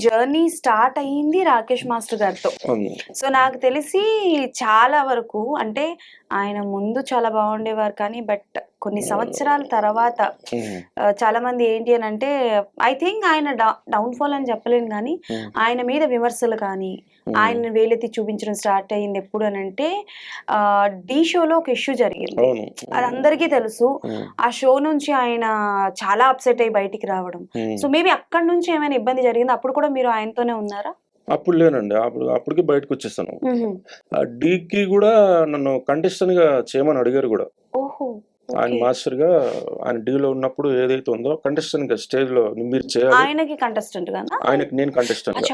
Journey start అయ్యింది Rakesh master గారితో. So నాకు తెలిసి చాలా వరకు అంటే ఆయన ముందు చాలా బాగుండేవారు కానీ బట్ కొన్ని సంవత్సరాల తర్వాత చాలా మంది ఏంటి అని అంటే ఐ థింక్ ఆయన డౌన్ ఫాల్ అని చెప్పలేను కానీ ఆయన మీద విమర్శలు కానీ ఆయన వేలెత్తి చూపించడం స్టార్ట్ అయ్యింది ఎప్పుడు అని అంటే ఢీ షోలో ఒక ఇష్యూ జరిగింది, అది అందరికీ తెలుసు. ఆ షో నుంచి ఆయన చాలా అప్సెట్ అయ్యి బయటికి రావడం. సో మేబీ అక్కడ నుంచి ఏమైనా ఇబ్బంది జరిగింది, అప్పుడు కూడా మీరు ఆయనతోనే ఉన్నారా? అప్పుడు లేనండి, అప్పటికి బయటకు వచ్చేస్తాను. డీకి కూడా నన్ను కంటెస్టెంట్ గా చేయమని అడిగారు కూడా. ఆయన మాస్టర్ గా ఆయన డీలో ఉన్నప్పుడు ఏదైతే ఉందో కంటెస్టెంట్ గా స్టేజ్ లో మీరు చేయాలి. ఆయనకి కంటెస్టెంట్ గా, ఆయనకి నేను కంటెస్టెంట్.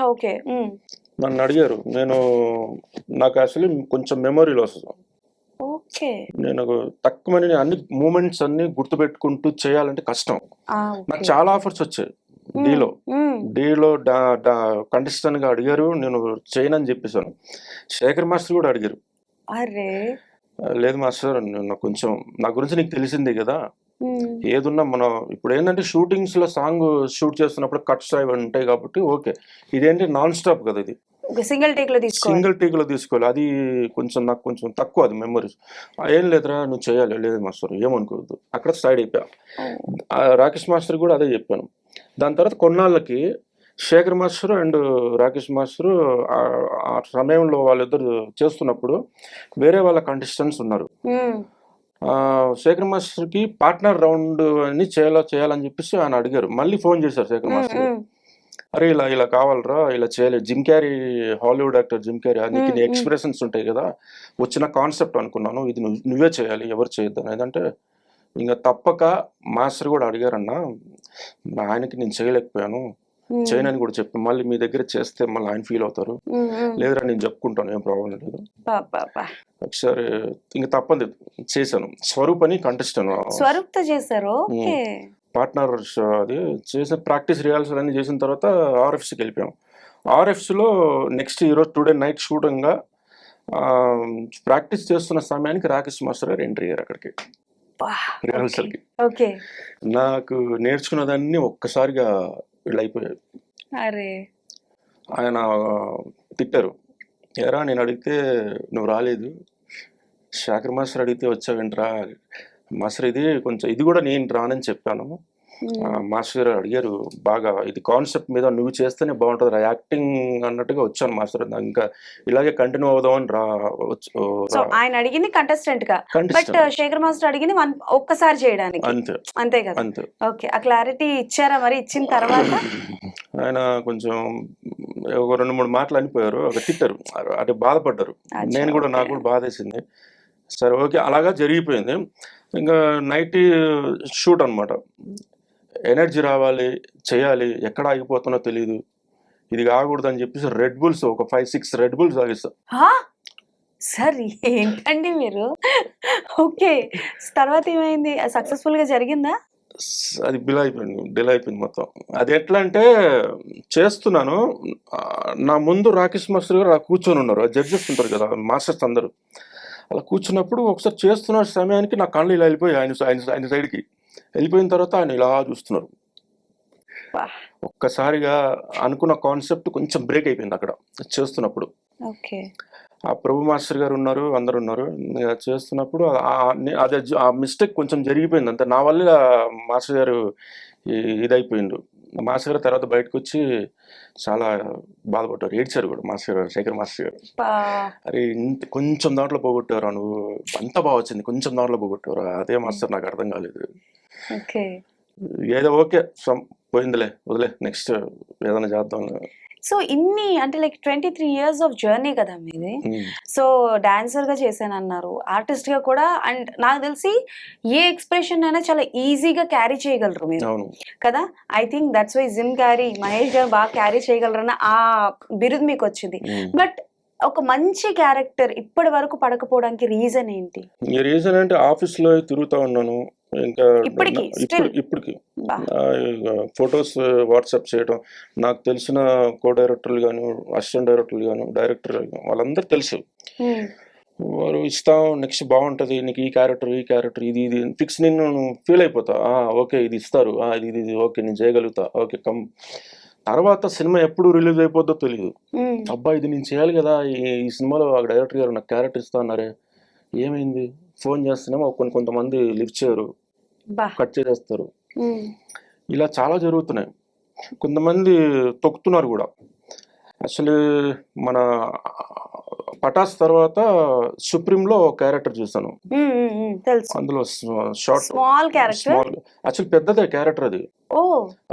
నన్ను అడిగారు. నాకు అసలు కొంచెం మెమరీ లాస్. నేను తక్కువ అన్ని మూమెంట్స్ అన్ని గుర్తు పెట్టుకుంటూ చేయాలంటే కష్టం. నాకు చాలా ఆఫర్స్ వచ్చాయి డీలో కంటెస్టెంట్ గా అడిగారు, నేను చేయనని చెప్పేసాను. శేఖర్ మాస్టర్ కూడా అడిగారు. లేదు మాస్టర్, కొంచెం నా గురించి నీకు తెలిసిందే కదా, ఏదున్నా మనం ఇప్పుడు ఏంటంటే షూటింగ్స్ లో సాంగ్ షూట్ చేస్తున్నప్పుడు కట్స్ అవి ఉంటాయి కాబట్టి ఓకే, ఇదేంటి నాన్ స్టాప్ కదా, ఇది సింగిల్ టేక్ లో తీసుకోవాలి. అది నాకు కొంచెం తక్కువ, అది మెమరీస్. ఏం లేదురా నువ్వు చేయాలి. లేదు మాస్టర్ ఏమనుకోవద్దు, అక్కడ సైడ్ అయిపోయా. రాకేష్ మాస్టర్ కూడా అదే చెప్పాను. దాని తర్వాత కొన్నాళ్ళకి Shekhar master and Rakesh master ఆ సమయంలో వాళ్ళిద్దరు చేస్తున్నప్పుడు వేరే వాళ్ళ కంటెస్టెంట్స్ ఉన్నారు. శేఖర్ మాస్టర్ కి పార్ట్నర్ రౌండ్ అని చేయాలని చెప్పేసి ఆయన అడిగారు. మళ్ళీ ఫోన్ చేశారు శేఖర్ మాస్టర్, అరే ఇలా కావాలరా, ఇలా చేయలేదు. Jim Carrey, Hollywood actor Jim Carrey, నీకు ఎక్స్ప్రెషన్స్ ఉంటాయి కదా, వచ్చిన కాన్సెప్ట్ అనుకున్నాను, ఇది నువ్వే చేయాలి, ఎవరు చేయొద్దు ఏదంటే ఇంకా తప్పక మాస్టర్ కూడా అడిగారన్నా, ఆయనకి నేను చేయలేకపోయాను, చేయనని కూడా చెప్పి మళ్ళీ మీ దగ్గర చేస్తే మళ్ళీ ఆయన ఫీల్ అవుతారు, లేదురా నేను చెప్పుకుంటాను, ఏం ప్రాబ్లం లేదు. ఒకసారి ఇంకా తప్పదు చేశాను. స్వరూప్ అని కంటెస్టెంట్ పార్ట్నర్ అది చేసిన ప్రాక్టీస్ రిహార్సల్ అన్ని చేసిన తర్వాత ఆర్ఎఫ్సికి వెళ్ళిపోయాం. ఆర్ఎఫ్సిలో నెక్స్ట్ ఈరోజు టుడే నైట్ షూటింగ్గా ప్రాక్టీస్ చేస్తున్న సమయానికి రాకేష్ మాస్టర్ గారు ఎంట్రీ అయ్యారు అక్కడికి రిహార్సల్కి. నాకు నేర్చుకున్నదాన్ని ఒక్కసారిగా వీళ్ళు అయిపోయాయి. ఆయన తిట్టారు, ఎరా నేను అడిగితే నువ్వు రాలేదు, శేఖర్ మాస్టర్ అడిగితే వచ్చావేంట్రా మాస్టర్, ఇది కూడా నేను రానని చెప్పాను. మాస్టర్ గారు అడిగారు బాగా, ఇది కాన్సెప్ట్ మీద నువ్వు చేస్తేనే బాగుంటుంది యాక్టింగ్ అన్నట్టుగా వచ్చాను మాస్టర్, ఇంకా ఇలాగే కంటిన్యూ అవుదామని ఆయన అడిగింది కంటెస్టెంట్ గా, బట్ శేఖర్ మాస్టర్ అడిగింది ఒక్కసారి చేయడానికి, అంతే కదా. ఓకే, ఆ క్లారిటీ ఇచ్చారా మరి? ఇచ్చిన తర్వాత ఆయన కొంచెం ఒక 2-3 మాటలు అనిపోయారు, ఒక తిట్టారు, అంటే బాధపడ్డారు. నేను కూడా, నాకు కూడా బాధేసింది. సరే ఓకే, అలాగా జరిగిపోయింది. ఇంకా నైట్ షూట్ అనమాట, ఎనర్జీ రావాలి, చేయాలి, ఎక్కడ ఆగిపోతున్నా తెలియదు, ఇది కాకూడదు అని చెప్పేసి రెడ్ బుల్స్ ఒక 5-6 రెడ్ బుల్స్ తాగిస్తా. సార్ ఏంటండి మీరు? ఓకే, తర్వాత ఏమైంది? సక్సెస్ఫుల్ గా జరిగిందా? అది డిలే అయిపోయింది మొత్తం. అది ఎట్లా అంటే చేస్తున్నాను, నా ముందు రాకేష్ మాస్టర్ గారు అలా కూర్చొని ఉన్నారు, జడ్జెస్ ఉంటారు కదా మాస్టర్స్ అందరూ, అలా కూర్చున్నప్పుడు ఒకసారి చేస్తున్న సమయానికి నా కళ్ళు ఇలా వెళ్ళిపోయి ఆయన సైడ్కి వెళ్ళిపోయిన తర్వాత ఆయన ఇలా చూస్తున్నారు. ఒక్కసారిగా అనుకున్న కాన్సెప్ట్ కొంచెం బ్రేక్ అయిపోయింది అక్కడ చేస్తున్నప్పుడు. ఆ ప్రభు మాస్టర్ గారు ఉన్నారు, అందరు ఉన్నారు, చేస్తున్నప్పుడు అది ఆ మిస్టేక్ కొంచెం జరిగిపోయింది అంతే. నా వల్ల మాస్టర్ గారు ఇదైపోయిండు. మాస్టర్ గారు తర్వాత బయటకు వచ్చి చాలా బాధపడ్డారు, ఏడ్చారు కూడా మాస్టర్ గారు, శేఖర్ మాస్టర్ గారు. అరే కొంచెం దాంట్లో పోగొట్టారు నువ్వు, అంత బాగా వచ్చింది, కొంచెం దాంట్లో పోగొట్టారు, అదే మాస్టర్ నాకు అర్థం కాలేదు. ఏదో ఓకే పోయిందిలే, వదిలే, నెక్స్ట్ ఏదైనా చేద్దాం. సో ఇన్ని అంటే లైక్ 23 years ఆఫ్ జర్నీ కదా మీది. సో డాన్సర్ గా చేశానన్నారు, ఆర్టిస్ట్ గా కూడా, అండ్ నాకు తెలిసి ఏ ఎక్స్ప్రెషన్ అయినా చాలా ఈజీగా క్యారీ చేయగలరు మీరు కదా. I think that's why Jim Carrey, Mahesh గారు బాగా క్యారీ చేయగలరన్న ఆ బిరుదు మీకు వచ్చింది. బట్ ఒక మంచి క్యారెక్టర్ ఇప్పటి వరకు పడకపోవడానికి రీజన్ ఏంటి? రీజన్ అంటే ఆఫీస్ లో తిరుగుతా ఉన్నాను, ఇంకా ఇప్పటికి ఫొటోస్ వాట్సాప్ చేయడం, నాకు తెలిసిన కో డైరెక్టర్లు గాను, అసిస్టెంట్ డైరెక్టర్లు గాను, డైరెక్టర్ వాళ్ళందరూ తెలుసు, వారు ఇస్తాం నెక్స్ట్ బాగుంటుంది నీకు ఈ క్యారెక్టర్ ఇది ఫిక్స్, నేను ఫీల్ అయిపోతా, ఓకే ఇది ఇస్తారు, ఇది ఓకే నేను చేయగలుగుతా, ఓకే కమ్ తర్వాత సినిమా ఎప్పుడు రిలీజ్ అయిపోద్దో తెలియదు. అబ్బా ఇది నేను చేయాలి కదా, ఈ సినిమాలో డైరెక్టర్ గారు నాకు క్యారెక్టర్ ఇస్తా అన్నారే, ఏమైంది? ఫోన్ చేస్తున్నామో కొంతమంది లిఫ్ట్ చేయరు, కట్ చేసేస్తారు. ఇలా చాలా జరుగుతున్నాయి. కొంతమంది తొక్కుతున్నారు కూడా. అసలు మన పటాస్ తర్వాత సుప్రీంలో క్యారెక్టర్ చూసాను. అందులో షార్ట్ స్మాల్ క్యారెక్టర్, యాక్చువల్ పెద్దదే క్యారెక్టర్ అది.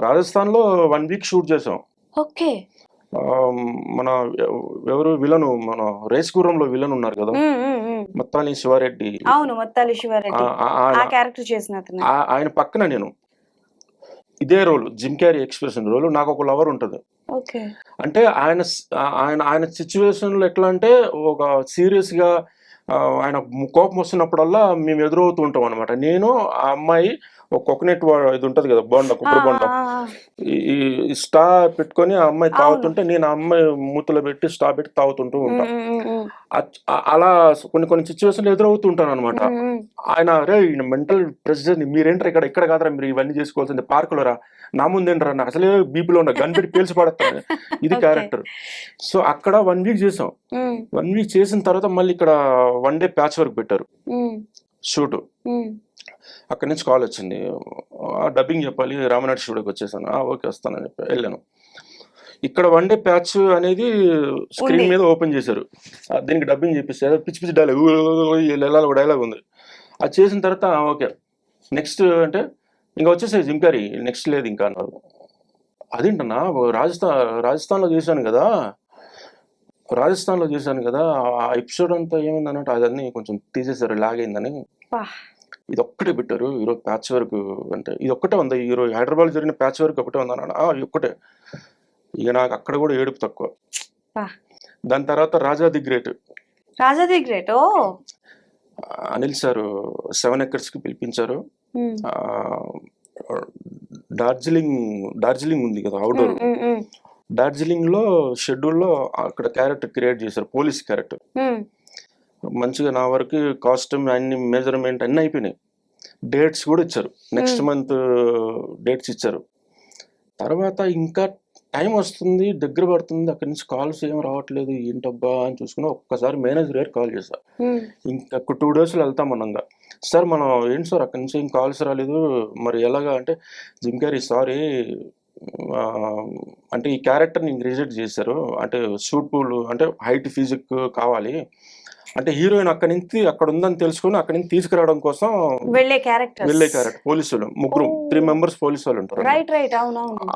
రాజస్థాన్ లో 1 వీక్ షూట్ చేసాం. ఓకే. మన ఎవరు విలన్, మన రేస్ గుర్రంలో విలన్ ఉన్నారు కదా, మొత్తాలి శివారెడ్డి. అవును, మొత్తాలి శివారెడ్డి ఆ క్యారెక్టర్ చేసిన అతను. ఆయన పక్కన నేను ఇదే role, Jim Carrey expression role. నాకు ఒక లవర్ ఉంటుంది. అంటే ఆయన సిచ్యువేషన్ లో ఎట్లా అంటే ఒక సీరియస్ గా ఆయన కోపం వస్తున్నప్పుడల్లా మేము ఎదురవుతూ ఉంటాం అనమాట. నేను ఆ అమ్మాయి ఒక కోకోనట్ ఇది ఉంటది కదా, బొండ, కొబ్బరి బొండ, ఈ స్టా పెట్టుకొని ఆ అమ్మాయి తాగుతుంటే నేను ఆ అమ్మాయి మూతలో పెట్టి స్టా పెట్టి తాగుతుంటూ ఉంటా. అలా కొన్ని సిచ్యువేషన్లు ఎదురవుతూ ఉంటాను అనమాట. ఆయన అరే మెంటల్ ప్రెసిడెంట్ మీరేంటారు ఇక్కడ కాదరా మీరు ఇవన్నీ చేసుకోవాల్సింది, పార్కులో రా, నా ముందేంటారా, నాకు అసలే బీపీలో ఉన్న గన్ పెట్టి పేల్చి పడతాను, ఇది క్యారెక్టర్. సో అక్కడ 1 వీక్ చేసాం. 1 వీక్ చేసిన తర్వాత మళ్ళీ ఇక్కడ 1 డే ప్యాచ్ వర్క్ పెట్టారు షూట్. అక్కడి నుంచి కాల్ వచ్చింది, డబ్బింగ్ చెప్పాలి, రామనాథ్ స్టూడియోకి వచ్చేసాను. ఓకే వస్తానని చెప్పి వెళ్ళాను. ఇక్కడ 1 డే ప్యాచ్ అనేది స్క్రీన్ మీద ఓపెన్ చేశారు. దీనికి డబ్బింగ్ చెప్పేసారు, పిచ్చి పిచ్చి డైలాగ్ ఒక డైలాగ్ ఉంది. అది చేసిన తర్వాత ఓకే నెక్స్ట్ అంటే ఇంకా వచ్చేసాయి జిమ్ క్యారీ, నెక్స్ట్ లేదు ఇంకా అన్నారు. అదేంటన్నా రాజస్థాన్లో చేశాను కదా ఆ ఎపిసోడ్ అంతా ఏమైంది అన్నట్టు అదన్నీ కొంచెం తీసేసారు, లాగైందని. ఇది ఒక్కటే పెట్టారు ఈరోజు ప్యాచ్ వర్క్ అంటే, ఇది ఒక్కటే ఉంది ఈరోజు హైదరాబాద్ జరిగిన ప్యాచ్ వర్క్ ఒకటే ఉందన్న, ఒక్కటే. ఇక నాకు అక్కడ కూడా ఏడుపు తక్కువ. దాని తర్వాత Raja the great Anil sir 7 acres కి పిలిపించారు. డార్జిలింగ్ ఉంది కదా అవుట్డోర్, డార్జిలింగ్ లో షెడ్యూల్లో అక్కడ క్యారెక్టర్ క్రియేట్ చేశారు, పోలీస్ క్యారెక్టర్. మంచిగా నా వరకు కాస్ట్యూమ్ అన్ని మెజర్మెంట్ అన్ని అయిపోయినాయి. డేట్స్ కూడా ఇచ్చారు, నెక్స్ట్ మంత్ డేట్స్ ఇచ్చారు. తర్వాత ఇంకా టైం వస్తుంది, దగ్గర పడుతుంది, అక్కడి నుంచి కాల్స్ ఏం రావట్లేదు, ఏంటబ్బా అని చూసుకుని ఒక్కసారి మేనేజర్ గారు కాల్ చేశారు. ఇంకా 2 days వెళ్తామన్నంగా, సార్ మనం ఏంటి సార్ అక్కడి నుంచి ఏం కాల్స్ రాలేదు, మరి ఎలాగా అంటే, జిమ్ క్యారీ సారీ అంటే ఈ క్యారెక్టర్ నేను రిజెక్ట్ చేశారు, అంటే సూట్ఫుల్ అంటే హైట్ ఫిజిక్ కావాలి అంటే హీరోయిన్ అక్కడ ఉందని తెలుసుకుని అక్కడి నుంచి తీసుకురావడం కోసం వెళ్ళే క్యారెక్టర్ పోలీసులు 3 members పోలీసు వాళ్ళు ఉంటారు.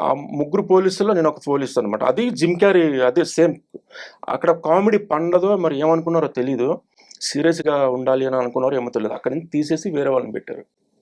ఆ 3 పోలీసుల్లో నేను ఒక పోలీసు అనమాట. అది జిమ్ క్యారీ, అదే సేమ్. అక్కడ కామెడీ పండదో మరి ఏమనుకున్నారో తెలీదు, సీరియస్ గా ఉండాలి అని అనుకున్నారో ఏమో తెలియదు, అక్కడి నుంచి తీసేసి వేరే వాళ్ళని పెట్టారు.